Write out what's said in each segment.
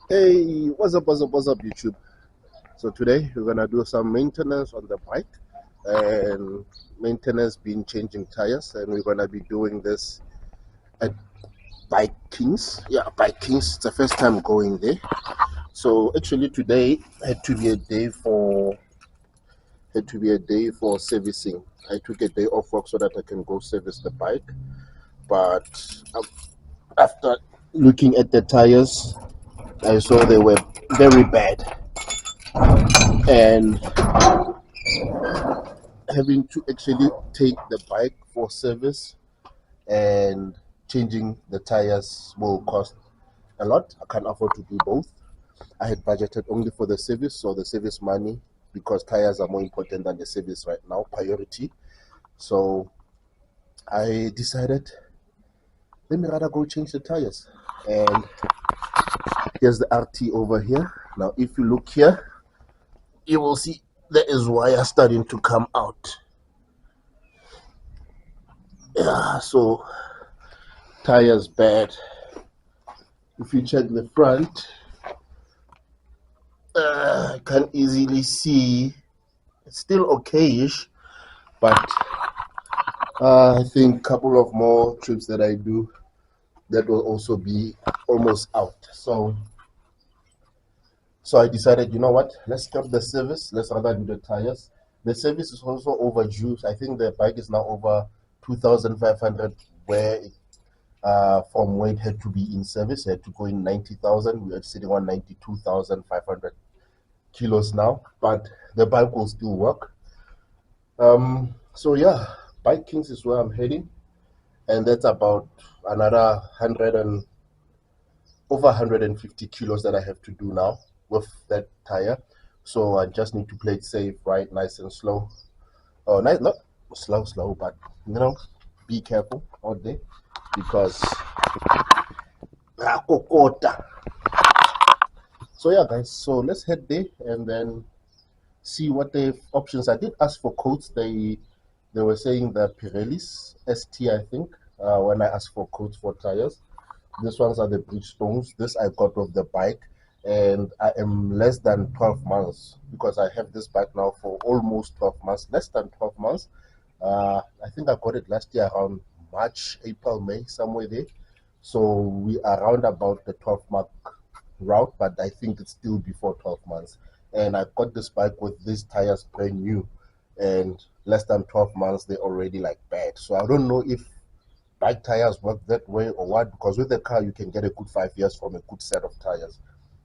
Hey, what's up, YouTube? So today we're gonna do some maintenance on the bike and maintenance being changing tires, and we're gonna be doing this at Bike Kings. Yeah, Bike Kings. It's the first time going there. So actually today had to be a day for servicing. I took a day off work so that I can go service the bike. But after looking at the tires, I saw they were very bad, and having to actually take the bike for service and changing the tires will cost a lot. I can't afford to do both. I had budgeted only for the service, so the service money, because tires are more important than the service right now, priority. So I decided, let me rather go change the tires. And here's the RT over here. Now, if you look here, you will see there is wire starting to come out. Yeah, so tires bad. If you check the front, I can easily see it's still okay-ish, but I think a couple of more trips that I do, that will also be almost out. So I decided, you know what, let's stop the service, let's rather do the tires. The service is also overdue. I think the bike is now over 2,500, where from where it had to be in service, it had to go in 90,000. We are sitting on 92,500 kilos now, but the bike will still work. So yeah, Bike Kings is where I'm heading, and that's about another 100 and over 150 kilos that I have to do now with that tire. So I just need to play it safe, right, nice and slow. Oh, nice, not slow, but you know, be careful out there because kokota. So yeah, guys. So let's head there and then see what the options. I did ask for quotes. They were saying the Pirellis ST, I think, when I asked for quotes for tires. These ones are the Bridgestones. This I got with the bike, and I am less than 12 months because I have this bike now for almost 12 months, less than 12 months. I think I got it last year around March, April, May, somewhere there. So we are around about the 12-month route, but I think it's still before 12 months. And I got this bike with these tires brand new, and less than 12 months, they're already like bad. So I don't know if bike tires work that way or what, because with the car you can get a good 5 years from a good set of tires.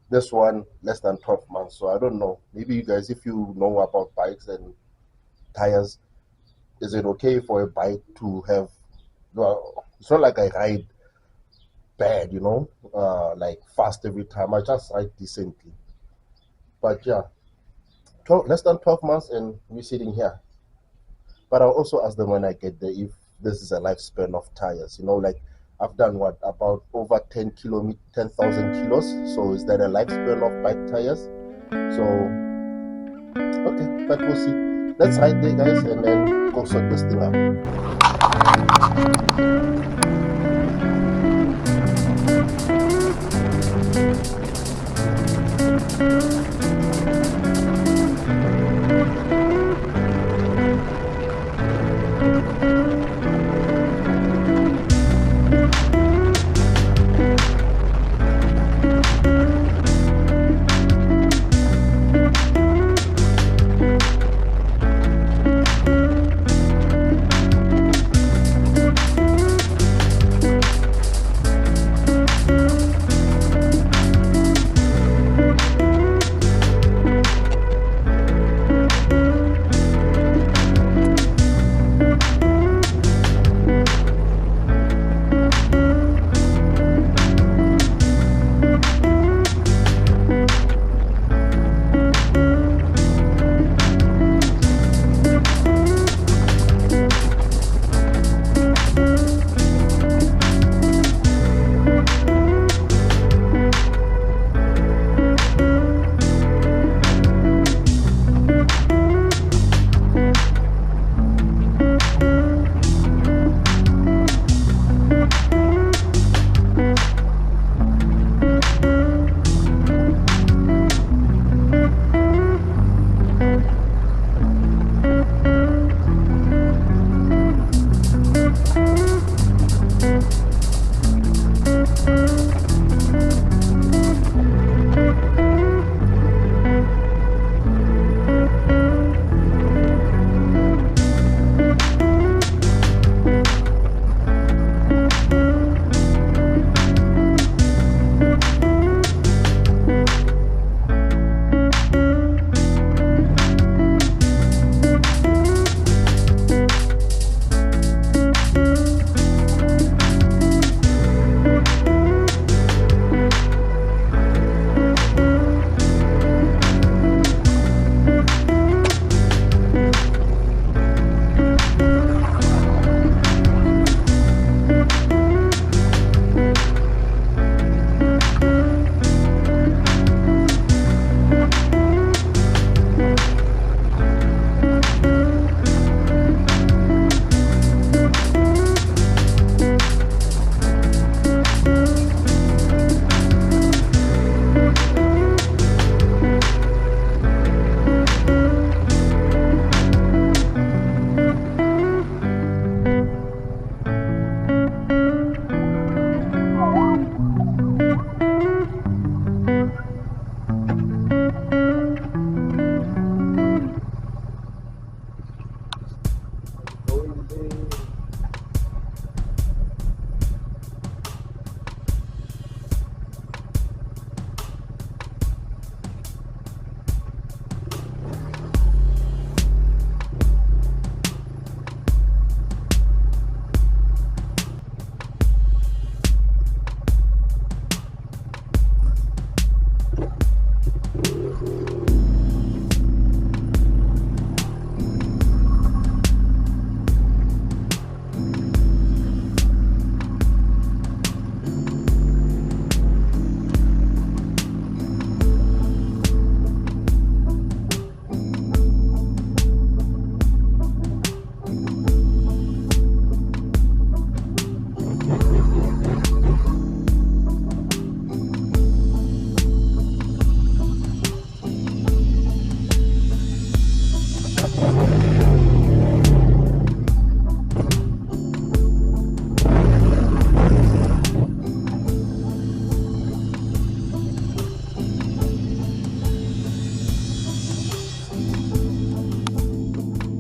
This one less than 12 months, so I don't know. Maybe you guys, if you know about bikes and tires, is it okay for a bike to have, well, it's not like I ride bad, like fast every time. I just ride decently. But yeah, 12, less than 12 months and we're sitting here. But I'll also ask them when I get there if this is a lifespan of tires. Like I've done what, about over 10,000 kilos. So is that a lifespan of bike tires? So okay, but we'll see. Let's ride there, guys, and then go sort this thing out.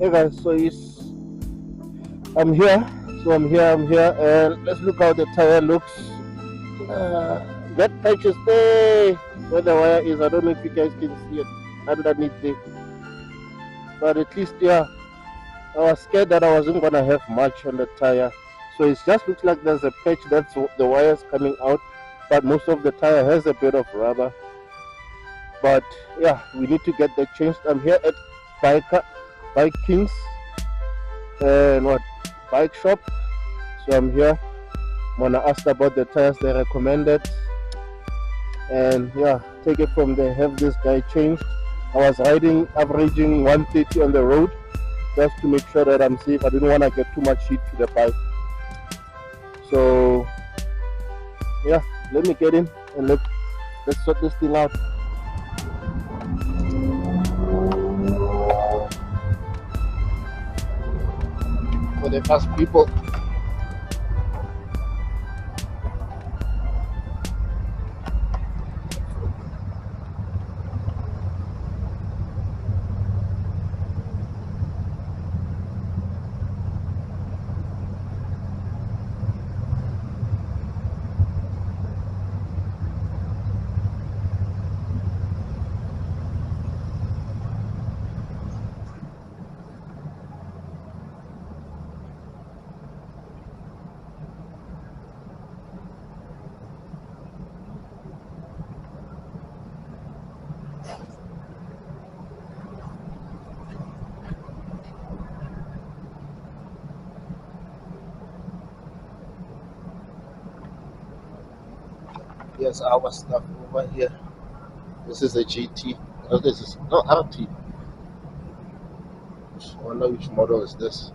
Hey guys, I'm here. I'm here, and let's look how the tire looks. That patch is there where the wire is. I don't know if you guys can see it underneath there, but at least yeah, I was scared that I wasn't gonna have much on the tire. So it just looks like there's a patch that's the wires coming out, but most of the tire has a bit of rubber. But yeah, we need to get that changed. I'm here at Bike Kings and bike shop. So I'm here. I'm gonna ask about the tires they recommended, and yeah, take it from there. Have this guy changed. I was averaging 130 on the road, just to make sure that I'm safe. I didn't want to get too much heat to the bike. So yeah, let me get in and let's sort this thing out. For the fast people. Yes, our stuff over here. This is a GT. Oh, this is no RT. I wonder which model is this.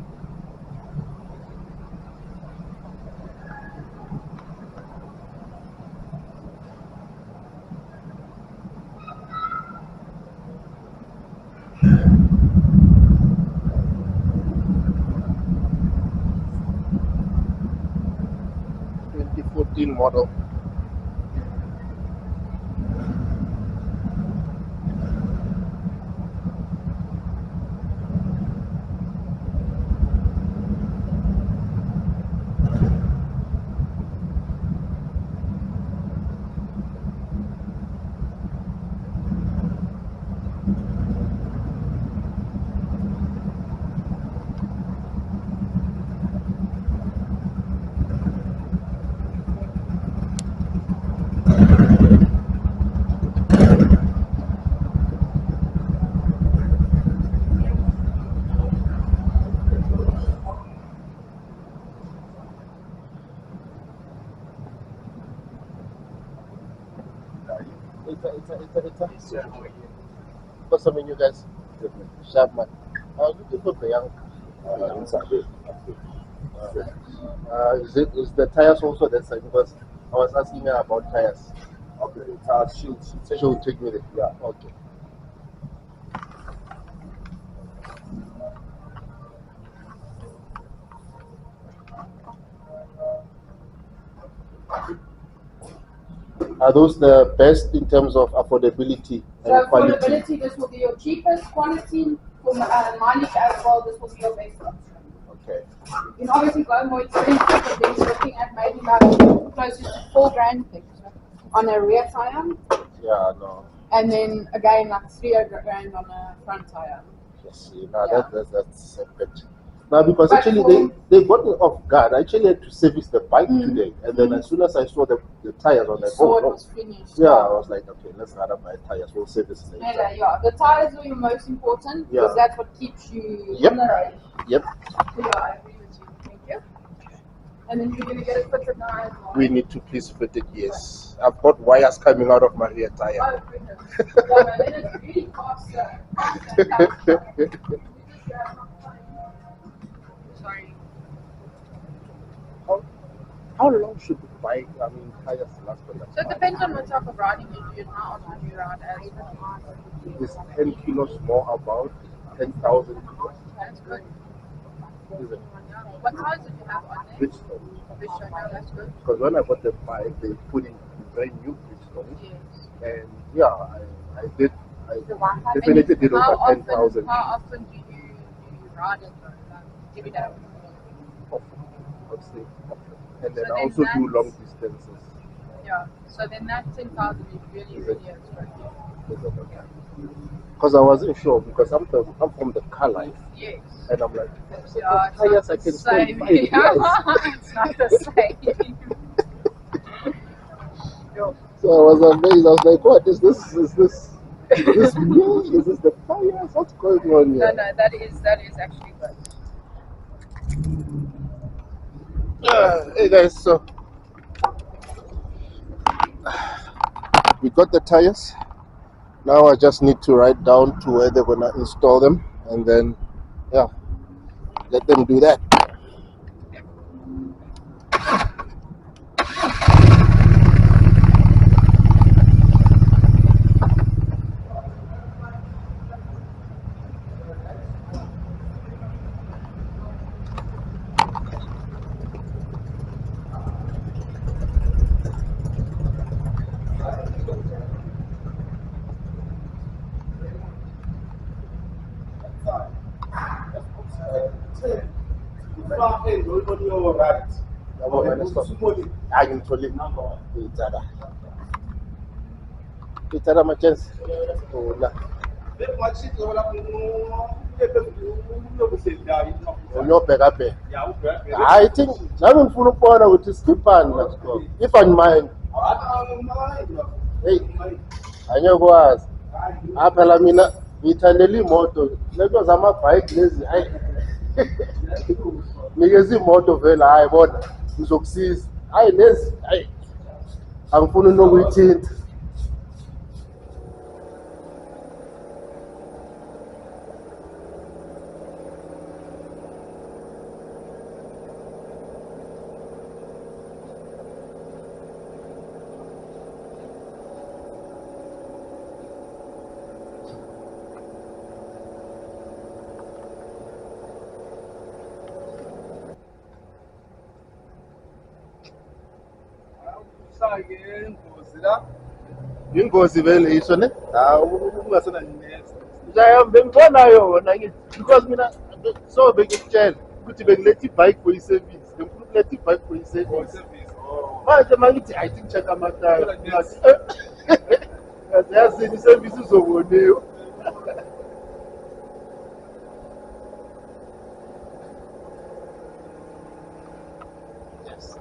Model. It's what's up, you guys? Sharp man. I was looking for the young. Is the tires also that side? Because I was asking her about tires. Okay, tires. She'll take me there. Yeah. Okay. Are those the best in terms of affordability and quality? Affordability, this will be your cheapest. Quality, for mileage as well, this will be your best option. Okay. You can obviously go more expensive, but then you're looking at maybe like closer to $4,000 on a rear tire. Yeah, no. And then again, like $3,000 on a front tire. Yes, that's a bit. Now, because actually they got me off guard. I actually had to service the bike today, and then as soon as I saw the tires on the road, it was finished. Yeah, I was like, okay, let's rather buy tires. We'll service later. Yeah, the tires are your most important because that's what keeps you on the road. Yep. Yeah, I agree with you. Thank you. And then you're going to get it fitted now as well. We need to please fit it, yes. I've got wires coming out of my rear tire. Oh, goodness. Yeah, but then it's really faster. Sorry. How long should the bike, tires last on that? So it depends on what type of riding you do now on when you ride as well. Is 10 kilos more about 10,000 kilos? That's good. Is it? What tires did you have on there? Bridgestone. No, that's good. Because when I bought the bike, they put in very new Bridgestone. Yes. And yeah, I definitely did over 10,000. How often do you riders though. Like, maybe that. Obviously. And then So I then also do that's- long distances. Yeah. So then that 10,000 is really, really expensive. Because I wasn't sure, because I'm from the car life. Yes. And I'm like, Yeah, it's tires not I the can spend same. 5 years. It's not the same. Yo. So I was amazed. I was like, what is this? Is this me? Is this the tires? What's going on No, here? no, that is actually good. Hey guys, so we got the tires. Now I just need to write down to where they're gonna install them, and then yeah, let them do that. Itara machance. Ola. Unyobheka bheka. I think nami ngifuna ukubona ukuthi sikhipani la score. If I mind. Hey, anyokwazi. Phela mina ngithandela imoto. Lezo zamabhayiki lezi hayi. Nikeza imoto vele hayi bona ngizokusiza. Hayi lezi hayi. Angifuni nokuyithinta. Ingozi vele isho ne? Ungasena next. Bengibona yona because mina so bengikutshela ukuthi bengiletha ibike for i-service. Bengifuna ukuletha ibike for i-service. Manje mangithi I think check amataya. Ngathi yazini i-service izoboniwa. Yes.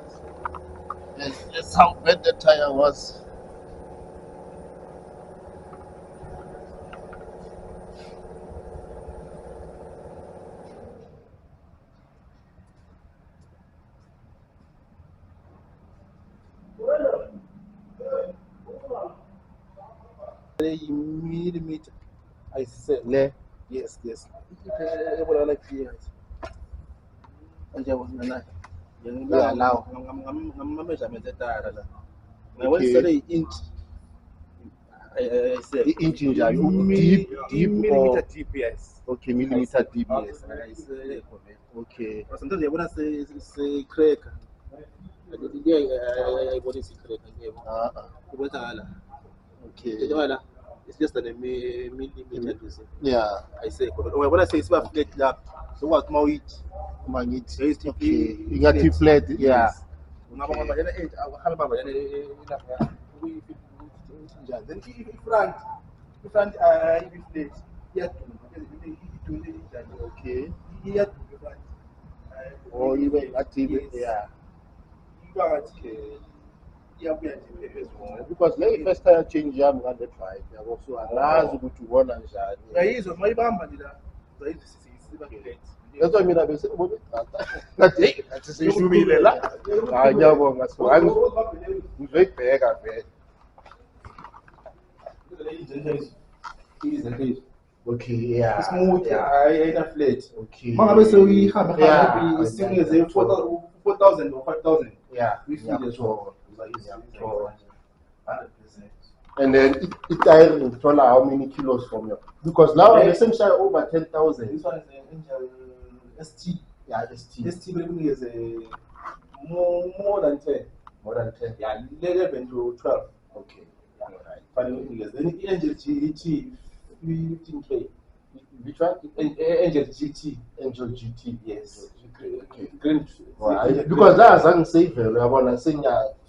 That's how bad the tire was. Millimeter. I said, Le. yes. Like years. And I was not. Yeah, now. I'm measurement at Tyre. I Okay. went to the inch. I said, Inch deep millimeter or deep, yes. okay, millimeter deep. Yes. I said, Okay. sometimes I want to say crack. I want to say crack. Okay. It's just a millimeter. Yeah. I say, when I say it's about flat lap, so what more it? Okay. You got to flat. Yeah. Then if front if flat, yeah, Okay. yeah, Or even active. Yes. Yeah. okay. Yeah, we are Because le first tire change yami ngale drive yabo so angazi ukuthi ubona njani. Yayizwa mayibamba nje siba flat. That's why mina bese ngathi ngathi sishubile la. Hayi ngiyabonga so ngizoyibheka vele. Okay, yeah. Smooth, Yeah. flat. Okay. Mangabe sewuyihamba Yeah. hamba isingeze 4,000 or 5,000. Yeah. We feel it so. all. 100%. And then it tire controller how many kilos from you? Because now the same share over 10,000. This one is an Angel ST. Yeah, ST. ST really is a more than 10. More than 10. Yeah, 11 to 12. Okay. Alright. Funny years. Then the Angel GT 15K. Which one? Angel GT. Angel GT. Yes. Okay. Green. Because that's unsafe. I want to sing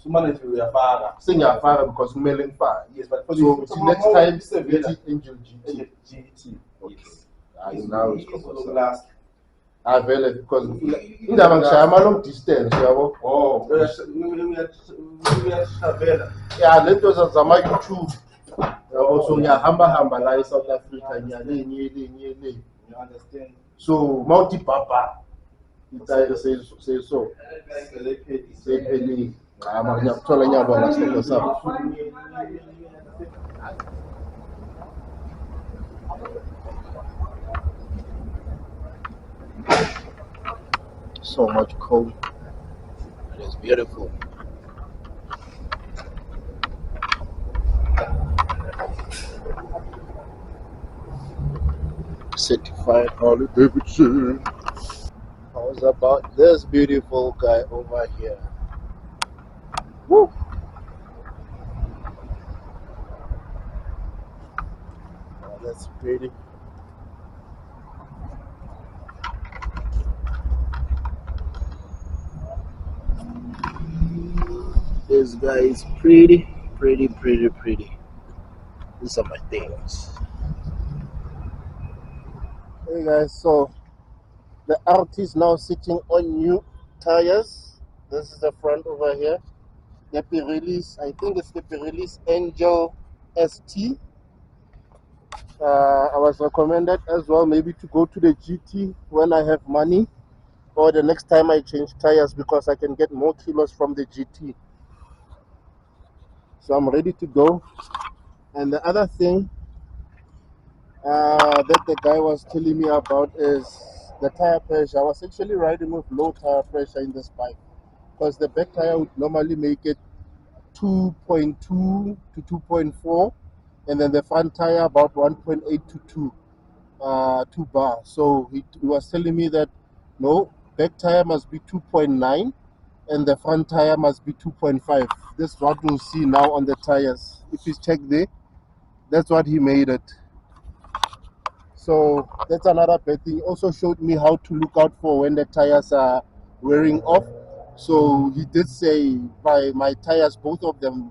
Sumane to your father. sing your father because mailing fire. Yes, but for So the next time, get it Angel GT. Angel GT. Okay. Now it's long last. Vele because indaba ngishaya long distance yabo. Oh, Yeah, lento zama YouTube. Yabo so ngiyahamba la eSouth Africa nyale. you understand? So Mount Papa. Tyre says so. Sephelile. Cha mara ngiyakuthola ngiyabona sihlobo sabo. So much cold. It is beautiful. Certified Harley Davidson. How's about this beautiful guy over here? Woo! Oh, that's pretty. This guy is pretty. These are my things. Hey guys, so the RT is now sitting on new tires. This is the front over here. The Pirellis, I think it's the Pirellis Angel ST. I was recommended as well maybe to go to the GT when I have money, or the next time I change tires because I can get more kilos from the GT. So I'm ready to go. And the other thing that the guy was telling me about is the tire pressure. I was actually riding with low tire pressure in this bike because the back tire would normally make it 2.2 to 2.4, and then the front tire about 1.8 to 2 bar. So he was telling me that no, back tire must be 2.9 and the front tire must be 2.5. This is what we'll see now on the tires. If you check there, that's what he made it. So that's another bad thing. He also showed me how to look out for when the tires are wearing off. So he did say by my tires, both of them,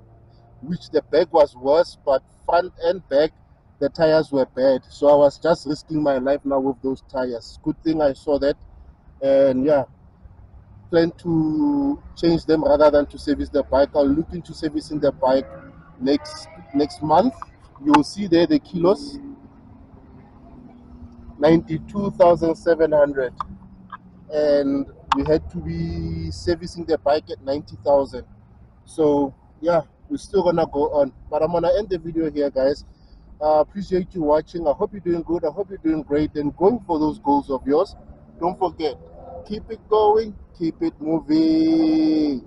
which the back was worse, but front and back, the tires were bad. So I was just risking my life now with those tires. Good thing I saw that. And yeah, plan to change them rather than to service the bike. I'll look into servicing the bike next month. You'll see there the kilos, 92,700, and we had to be servicing the bike at 90,000. So yeah, we're still gonna go on, but I'm gonna end the video here, guys. Appreciate you watching. I hope you're doing good. I hope you're doing great and going for those goals of yours. Don't forget, keep it going, keep it moving.